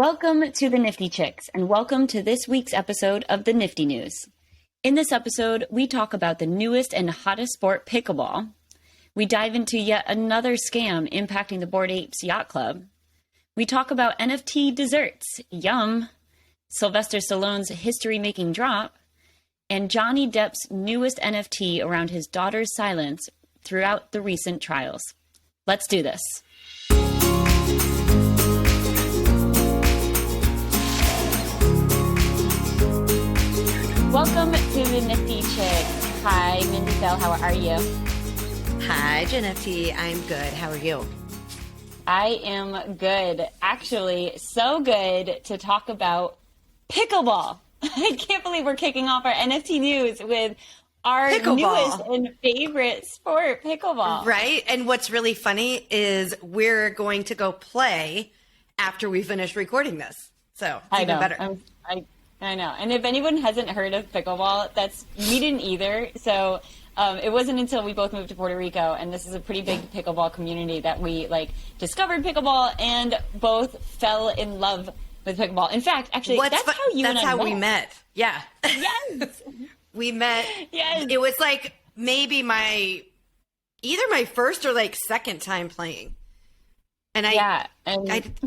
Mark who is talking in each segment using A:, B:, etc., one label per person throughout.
A: Welcome to the Nifty Chicks, and welcome to this week's episode of the Nifty News. In this episode, we talk about the newest and hottest sport, pickleball. We dive into yet another scam impacting the Bored Apes Yacht Club. We talk about NFT Desserts, yum, Sylvester Stallone's history-making drop, and Johnny Depp's newest NFT around his daughter's silence throughout the recent trials. Let's do this. Welcome to the Nifty Chicks. Hi, Mindy Bell, how are you?
B: Hi, NFT. I'm good. How are you?
A: I am good. Actually, so good to talk about pickleball. I can't believe we're kicking off our NFT news with our newest and favorite sport, pickleball.
B: Right? And what's really funny is we're going to go play after we finish recording this. So it's even better.
A: I know. And if anyone hasn't heard of pickleball, we didn't either. So it wasn't until we both moved to Puerto Rico, and this is a pretty big pickleball community, that we discovered pickleball and both fell in love with pickleball. In fact, actually, that's how we met.
B: Yeah.
A: Yes.
B: We met.
A: Yes.
B: It was maybe either my first or second time playing. And I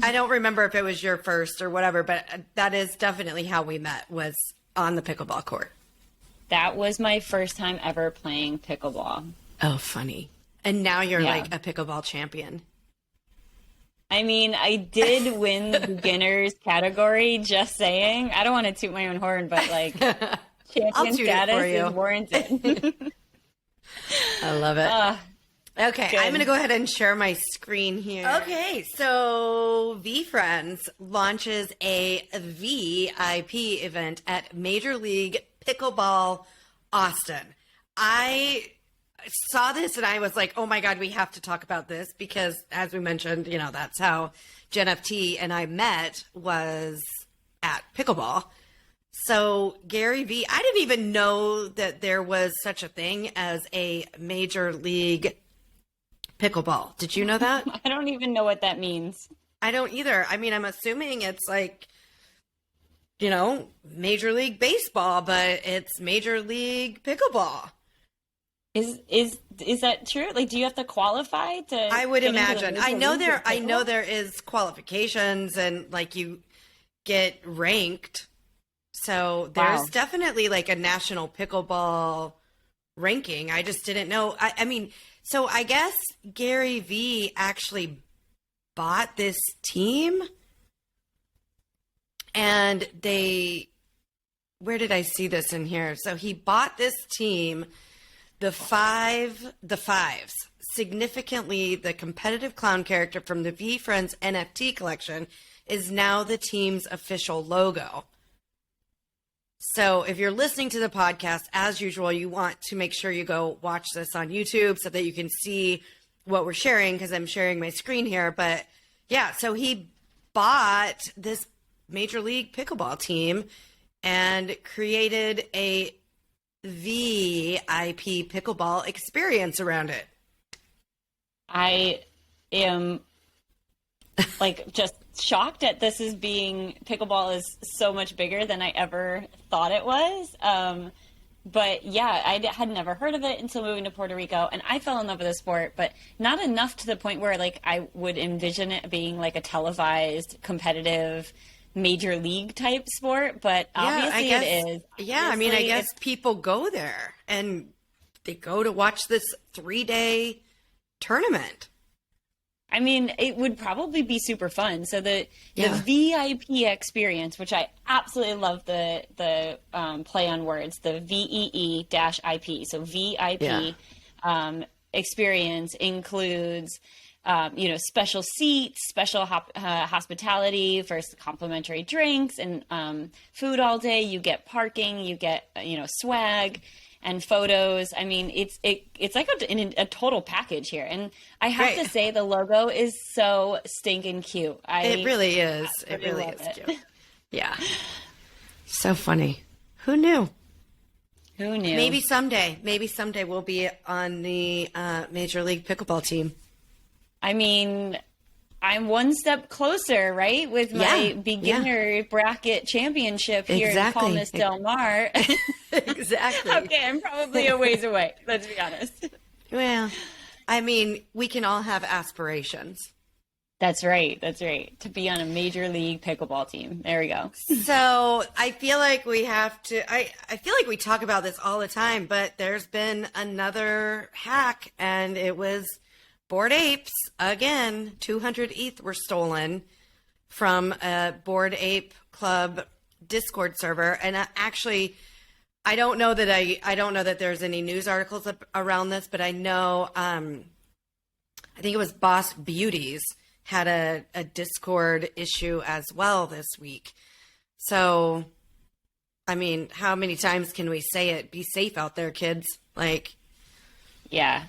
B: don't remember if it was your first or whatever, but that is definitely how we met, was on the pickleball court.
A: That was my first time ever playing pickleball.
B: Oh, funny. And now you're a pickleball champion.
A: I mean, I did win the beginners category, just saying. I don't want to toot my own horn, but champion status is warranted.
B: I love it. Okay, good. I'm going to go ahead and share my screen here. Okay, so VeeFriends launches a VIP event at Major League Pickleball Austin. I saw this and I was like, oh my God, we have to talk about this because, as we mentioned, that's how Jen FT and I met, was at pickleball. So Gary V, I didn't even know that there was such a thing as a Major League Pickleball. Did you know that?
A: I don't even know what that means.
B: I don't either. I mean, I'm assuming it's Major League Baseball, but it's Major League Pickleball.
A: Is that true? Do you have to qualify to?
B: I would imagine. I know there is qualifications and you get ranked. So there's definitely a national pickleball ranking. I just didn't know. I mean, so I guess Gary V actually bought this team, and where did I see this in here? So he bought this team, the Fives. Significantly, the competitive clown character from the VeeFriends NFT collection is now the team's official logo. So if you're listening to the podcast, as usual, you want to make sure you go watch this on YouTube so that you can see what we're sharing, because I'm sharing my screen here. But yeah, so he bought this Major League Pickleball team and created a VIP pickleball experience around it.
A: I am just shocked at this as being, pickleball is so much bigger than I ever thought it was. But yeah, I had never heard of it until moving to Puerto Rico, and I fell in love with the sport, but not enough to the point where I would envision it being a televised, competitive, major league type sport. But obviously it is.
B: Yeah, I mean, I guess people go there and they go to watch this 3-day tournament.
A: I mean, it would probably be super fun. So the VIP experience, which I absolutely love the play on words, the VEE-IP. So VIP experience includes, special seats, special hospitality, first complimentary drinks, and food all day. You get parking, you get swag and photos. I mean, it's like a total package here. And I have to say, the logo is so stinking cute.
B: It really is. It really is cute. Yeah. So funny. Who knew?
A: Who knew?
B: Maybe someday we'll be on the Major League Pickleball team.
A: I mean, I'm one step closer, right? With my beginner bracket championship here in Palmas Del Mar.
B: Exactly.
A: Okay, I'm probably a ways away, let's be honest.
B: Well, I mean, we can all have aspirations.
A: That's right. That's right. To be on a major league pickleball team. There we go.
B: So I feel like we have to, I feel like we talk about this all the time, but there's been another hack, and it was Bored Apes. Again, 200 ETH were stolen from a Bored Ape Club Discord server. And actually, I don't know that there's any news articles around this, but I know, I think it was Boss Beauties had a Discord issue as well this week. So, I mean, how many times can we say it? Be safe out there, kids. Like,
A: yeah.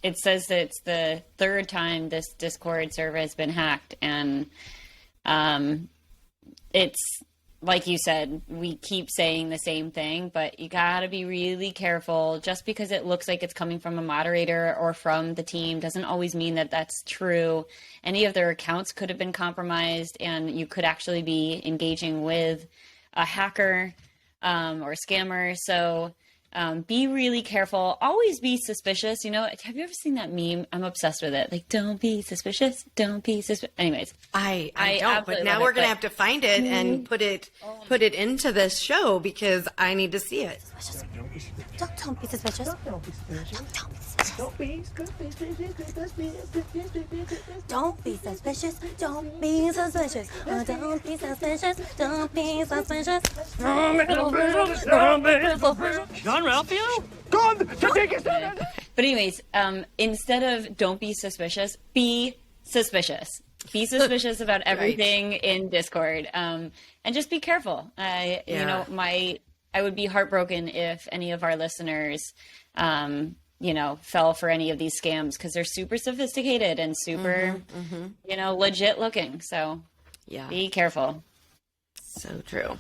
A: It says that it's the third time this Discord server has been hacked, and it's like you said, we keep saying the same thing, but you gotta be really careful. Just because it looks like it's coming from a moderator or from the team doesn't always mean that that's true. Any of their accounts could have been compromised, and you could actually be engaging with a hacker or a scammer. So be really careful. Always be suspicious. You know, have you ever seen that meme? I'm obsessed with it. Like, don't be suspicious. Don't be suspicious. Anyways,
B: I don't. But now we're gonna have to find it and put it into this show because I need to see it.
C: Don't be suspicious. Don't be suspicious. Don't be suspicious. Don't be suspicious. Don't be suspicious. Don't be suspicious. Don't be suspicious.
D: John Ralphio?
A: But anyways, instead of don't be suspicious, be suspicious. Be suspicious about everything in Discord, and just be careful. You know, I would be heartbroken if any of our listeners, you know, fell for any of these scams, because they're super sophisticated and super, you know, legit looking. So be careful.
B: So true.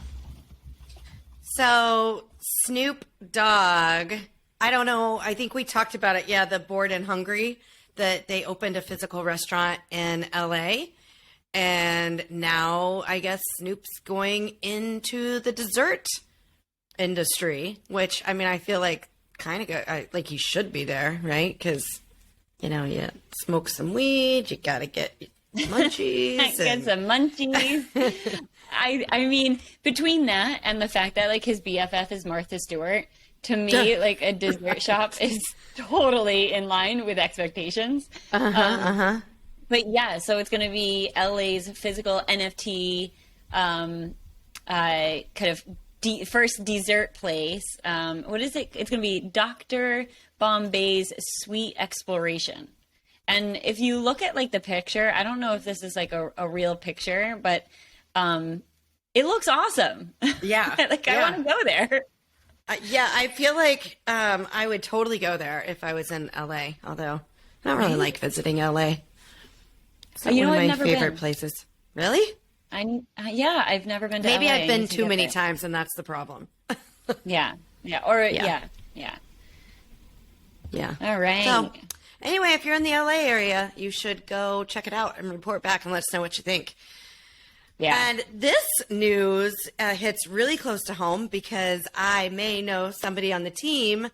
B: So Snoop Dogg, I don't know. I think we talked about it. Yeah, the Bored and Hungry, that they opened a physical restaurant in LA. And now I guess Snoop's going into the dessert industry, which, I mean, I feel like kind of good. Like he should be there, right? Because, you know, you smoke some weed, you got to get munchies.
A: Get some munchies. I mean, between that and the fact that like his BFF is Martha Stewart, to me, like a dessert shop is totally in line with expectations. But yeah, so it's going to be LA's physical NFT kind of first dessert place. What is it? It's going to be Dr. Bombay's Sweet Exploration. And if you look at like the picture, I don't know if this is like a real picture, but it looks awesome. Yeah. Like I want to go there.
B: Yeah, I feel like I would totally go there if I was in LA, although I don't really like visiting LA. It's one of my favorite places. Really?
A: Yeah, I've never been to
B: Maybe
A: LA.
B: I've been too many times, and that's the problem.
A: Yeah. All right.
B: So, anyway, if you're in the LA area, you should go check it out and report back and let us know what you think. Yeah. And this news hits really close to home because I may know somebody on the team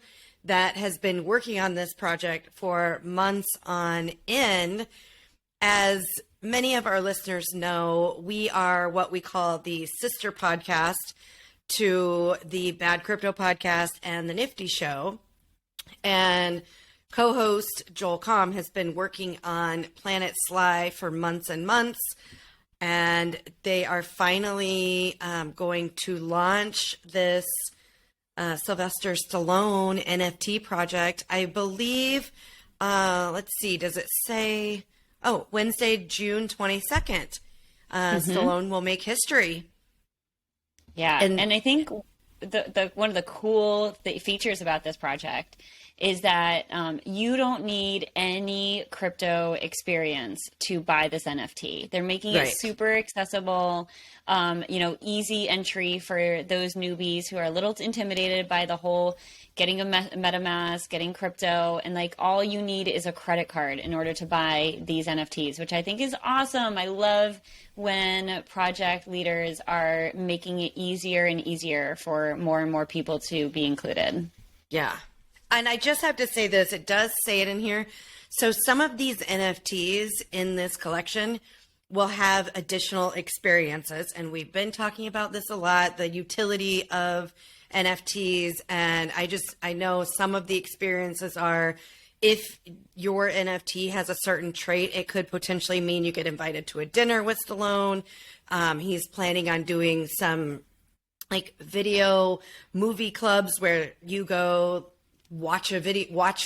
B: that has been working on this project for months on end. As many of our listeners know, we are what we call the sister podcast to the Bad Crypto podcast and the Nifty show. And co-host Joel Comm has been working on Planet Sly for months and months. And they are finally going to launch this Sylvester Stallone NFT project. I believe, let's see, does it say... Oh, Wednesday, June 22nd. Stallone will make history.
A: Yeah, and I think the one of the cool features about this project is that you don't need any crypto experience to buy this NFT. They're making it super accessible, easy entry for those newbies who are a little intimidated by the whole getting a MetaMask, getting crypto, and like all you need is a credit card in order to buy these NFTs, which I think is awesome. I love when project leaders are making it easier and easier for more and more people to be included.
B: Yeah. And I just have to say this, it does say it in here. So some of these NFTs in this collection will have additional experiences. And we've been talking about this a lot, the utility of NFTs. And I know some of the experiences are, if your NFT has a certain trait, it could potentially mean you get invited to a dinner with Stallone. He's planning on doing some like video movie clubs where you go watch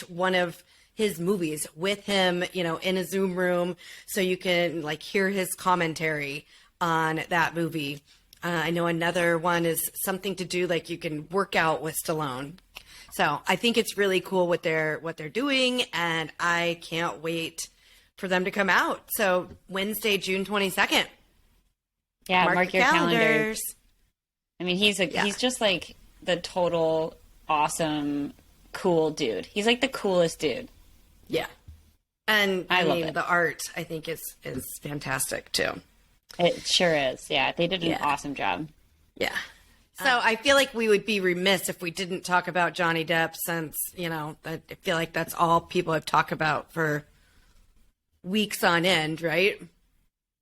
B: one of his movies with him, in a Zoom room, so you can like hear his commentary on that movie. I know another one is something to do, like you can work out with Stallone. So I think it's really cool what they're doing, and I can't wait for them to come out. So Wednesday, June 22nd.
A: Yeah, mark your calendars. I mean, he's just like the total awesome, cool dude. He's like the coolest dude.
B: Yeah. And I
A: love it.
B: The art, I think, is fantastic too.
A: It sure is. Yeah, they did an awesome job.
B: Yeah. So I feel like we would be remiss if we didn't talk about Johnny Depp, since, I feel like that's all people have talked about for weeks on end, right?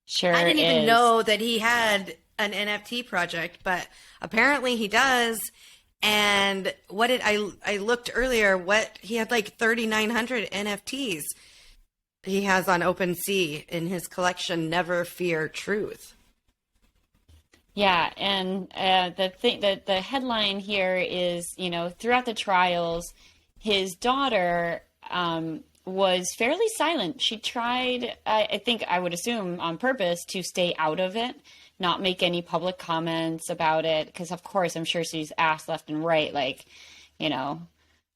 A: Sure.
B: I didn't even know that he had an NFT project, but apparently he does. And I looked earlier, he had like 3,900 NFTs he has on OpenSea in his collection, Never Fear Truth.
A: Yeah, and the headline here is, throughout the trials, his daughter was fairly silent. She tried, I think, I would assume on purpose, to stay out of it, not make any public comments about it, because of course I'm sure she's asked left and right, like,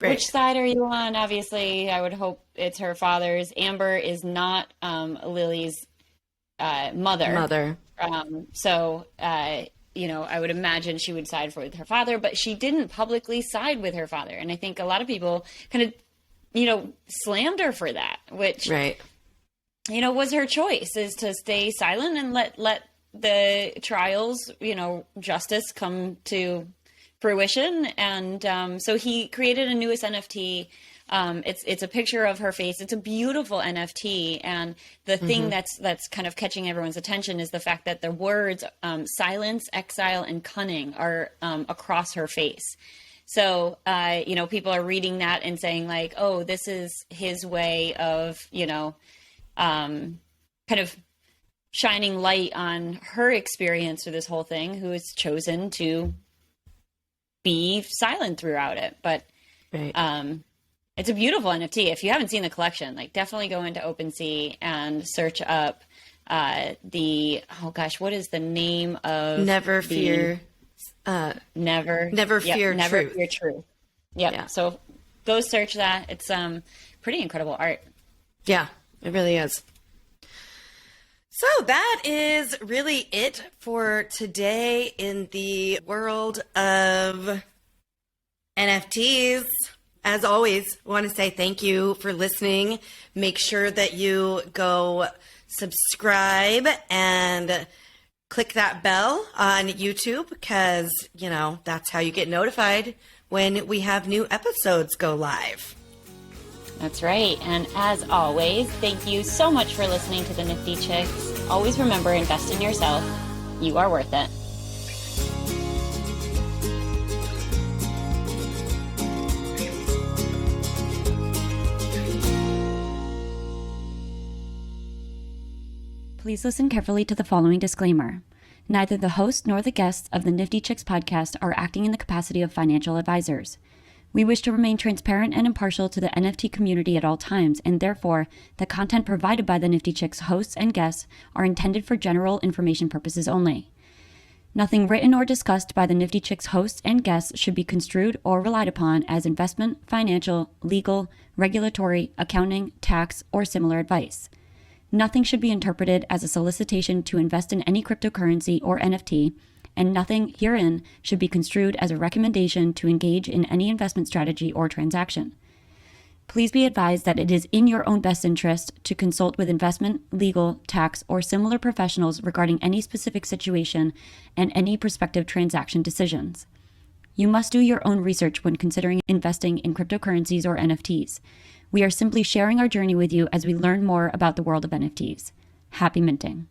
A: which side are you on? Obviously, I would hope it's her father's. Amber is not Lily's mother. So, I would imagine she would side with her father, but she didn't publicly side with her father. And I think a lot of people kind of, slammed her for that, which, was her choice, is to stay silent and let the trials, justice come to fruition. And so he created a newest NFT. It's a picture of her face. It's a beautiful NFT, and the thing that's kind of catching everyone's attention is the fact that the words silence, exile, and cunning are across her face. So people are reading that and saying like, oh, this is his way of kind of shining light on her experience through this whole thing, who has chosen to be silent throughout it. But it's a beautiful NFT. If you haven't seen the collection, like definitely go into OpenSea and search up what is the name of
B: Never Fear
A: Truth. Yeah. So go search that. It's pretty incredible art.
B: Yeah, it really is. So that is really it for today in the world of NFTs. As always, I want to say thank you for listening. Make sure that you go subscribe and click that bell on YouTube, because, that's how you get notified when we have new episodes go live.
A: That's right. And as always, thank you so much for listening to the Nifty Chicks. Always remember, invest in yourself. You are worth it. Please listen carefully to the following disclaimer. Neither the host nor the guests of the Nifty Chicks podcast are acting in the capacity of financial advisors. We wish to remain transparent and impartial to the NFT community at all times, and therefore, the content provided by the Nifty Chicks hosts and guests are intended for general information purposes only.
E: Nothing written or discussed by the Nifty Chicks hosts and guests should be construed or relied upon as investment, financial, legal, regulatory, accounting, tax, or similar advice. Nothing should be interpreted as a solicitation to invest in any cryptocurrency or NFT, and nothing herein should be construed as a recommendation to engage in any investment strategy or transaction. Please be advised that it is in your own best interest to consult with investment, legal, tax, or similar professionals regarding any specific situation and any prospective transaction decisions. You must do your own research when considering investing in cryptocurrencies or NFTs. We are simply sharing our journey with you as we learn more about the world of NFTs. Happy minting.